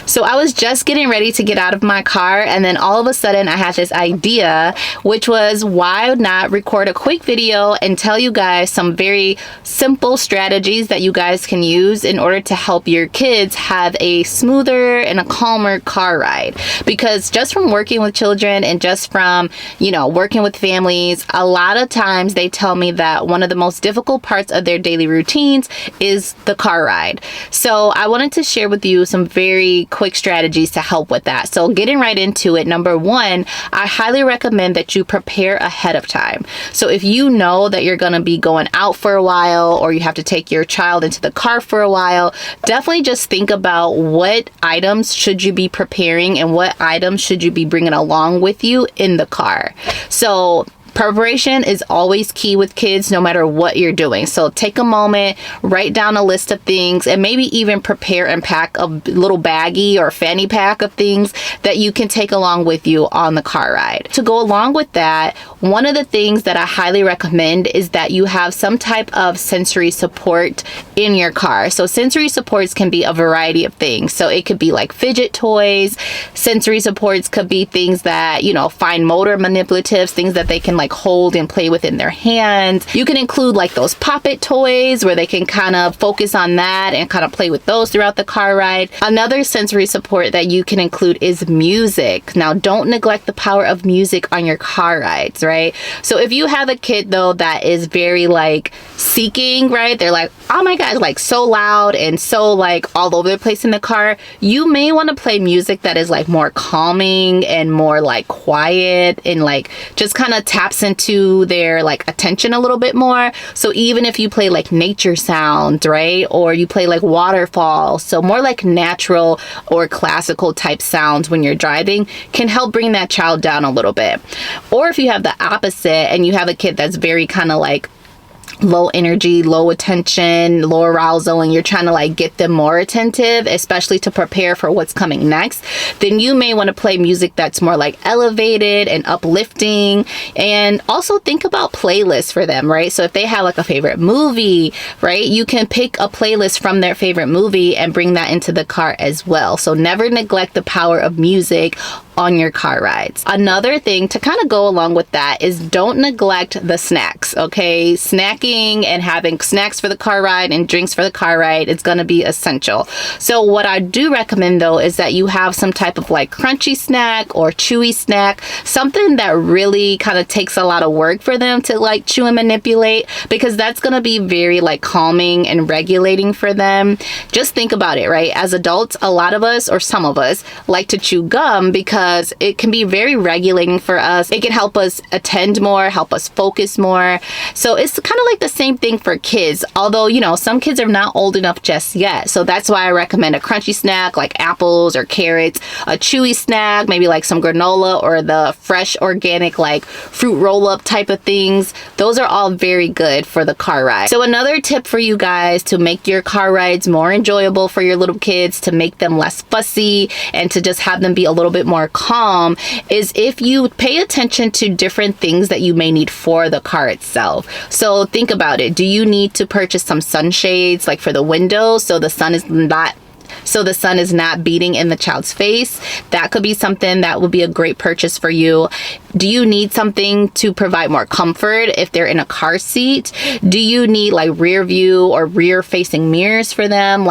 So I was just getting ready to get out of my car, and then all of a sudden I had this idea, which was why not record a quick video and tell you guys some very simple strategies that you guys can use in order to help your kids have a smoother and a calmer car ride. Because just from working with children and just from, working with families, a lot of times they tell me that one of the most difficult parts of their daily routines is the car ride. So I wanted to share with you some very quick strategies to help with that. So getting right into it, number one, I highly recommend that you prepare ahead of time. So if you know that you're going to be going out for a while, or you have to take your child into the car for a while, definitely just think about what items should you be preparing and what items should you be bringing along with you in the car. So preparation is always key with kids, no matter what you're doing. So take a moment, write down a list of things, and maybe even prepare and pack a little baggie or fanny pack of things that you can take along with you on the car ride. To go along with that, one of the things that I highly recommend is that you have some type of sensory support in your car. So sensory supports can be a variety of things. So it could be like fidget toys. Sensory supports could be things that, fine motor manipulatives, things that they can hold and play with in their hands. You can include those pop-it toys where they can kind of focus on that and kind of play with those throughout the car ride. Another sensory support that you can include is music. Now, don't neglect the power of music on your car rides, right? So if you have a kid though that is very seeking, right? They're like, oh my God, so loud and so all over the place in the car. You may want to play music that is more calming and more quiet and just kind of taps into their attention a little bit more. So even if you play nature sounds, right? Or you play waterfalls, so more natural or classical type sounds when you're driving can help bring that child down a little bit. Or if you have the opposite and you have a kid that's very kind of low energy, low attention, low arousal, and you're trying to get them more attentive, especially to prepare for what's coming next, then you may want to play music that's more elevated and uplifting. And also think about playlists for them, right? So if they have a favorite movie, right, you can pick a playlist from their favorite movie and bring that into the car as well. So never neglect the power of music on your car rides. Another thing to kind of go along with that is don't neglect the snacks, okay? Snacking and having snacks for the car ride and drinks for the car ride is going to be essential. So what I do recommend though is that you have some type of crunchy snack or chewy snack, something that really kind of takes a lot of work for them to chew and manipulate, because that's going to be very calming and regulating for them. Just think about it, right? As adults, a lot of us, or some of us, like to chew gum because it can be very regulating for us. It can help us attend more, help us focus more. So it's kind of the same thing for kids, although, some kids are not old enough just yet. So that's why I recommend a crunchy snack like apples or carrots, a chewy snack, maybe some granola or the fresh organic fruit roll-up type of things. Those are all very good for the car ride. So another tip for you guys to make your car rides more enjoyable for your little kids, to make them less fussy and to just have them be a little bit more calm, is if you pay attention to different things that you may need for the car itself. So think about it. Do you need to purchase some sunshades for the windows so the sun is not beating in the child's face? That could be something that would be a great purchase for you. Do you need something to provide more comfort if they're in a car seat? Do you need rear view or rear facing mirrors for them?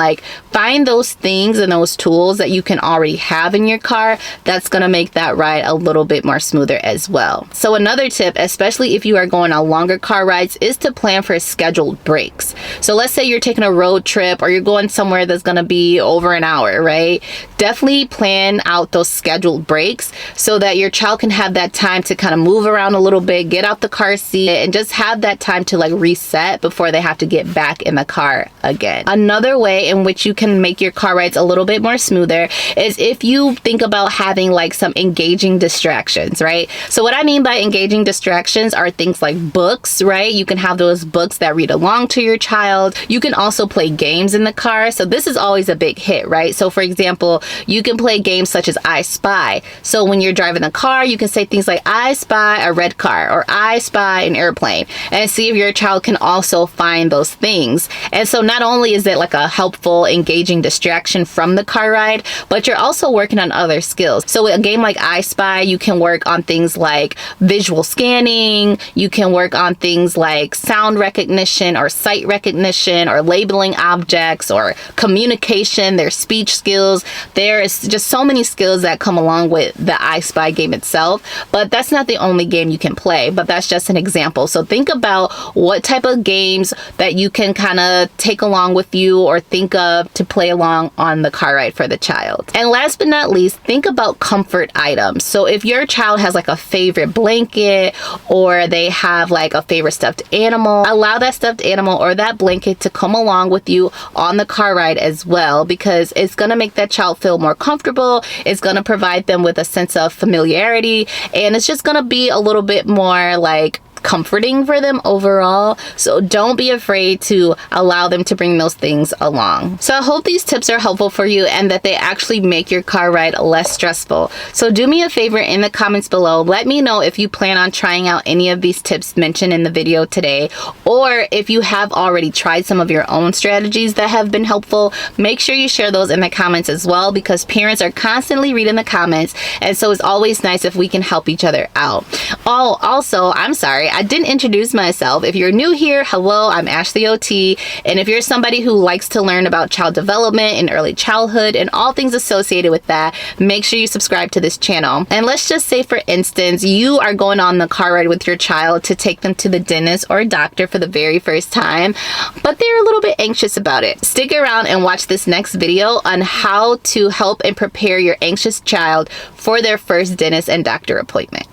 Find those things and those tools that you can already have in your car. That's going to make that ride a little bit more smoother as well. So another tip, especially if you are going on longer car rides, is to plan for scheduled breaks. So let's say you're taking a road trip or you're going somewhere that's going to be over an hour, right? Definitely plan out those scheduled breaks so that your child can have that time to kind of move around a little bit, get out the car seat, and just have that time to reset before they have to get back in the car again. Another way in which you can make your car rides a little bit more smoother is if you think about having some engaging distractions, right? So what I mean by engaging distractions are things like books, right? You can have those books that read along to your child. You can also play games in the car. So this is always a big big hit, right? So for example, you can play games such as I Spy. So when you're driving the car, you can say things like, I spy a red car, or I spy an airplane, and see if your child can also find those things. And so not only is it like a helpful, engaging distraction from the car ride, but you're also working on other skills. So with a game like I Spy, you can work on things like visual scanning, you can work on things like sound recognition or sight recognition or labeling objects or communication, their speech skills. There is just so many skills that come along with the I Spy game itself, but that's not the only game you can play, but that's just an example. So think about what type of games that you can kind of take along with you or think of to play along on the car ride for the child. And last but not least, think about comfort items. So if your child has like a favorite blanket, or they have like a favorite stuffed animal, allow that stuffed animal or that blanket to come along with you on the car ride as well, because it's going to make that child feel more comfortable. It's going to provide them with a sense of familiarity, and it's just going to be a little bit more like comforting for them overall. So don't be afraid to allow them to bring those things along. So I hope these tips are helpful for you and that they actually make your car ride less stressful. So do me a favor in the comments below. Let me know if you plan on trying out any of these tips mentioned in the video today, or if you have already tried some of your own strategies that have been helpful. Make sure you share those in the comments as well, because parents are constantly reading the comments, and so it's always nice if we can help each other out. Oh, also, I'm sorry, I didn't introduce myself. If you're new here, hello, I'm Ashley OT. And if you're somebody who likes to learn about child development and early childhood and all things associated with that, make sure you subscribe to this channel. And let's just say, for instance, you are going on the car ride with your child to take them to the dentist or doctor for the very first time, but they're a little bit anxious about it. Stick around and watch this next video on how to help and prepare your anxious child for their first dentist and doctor appointment.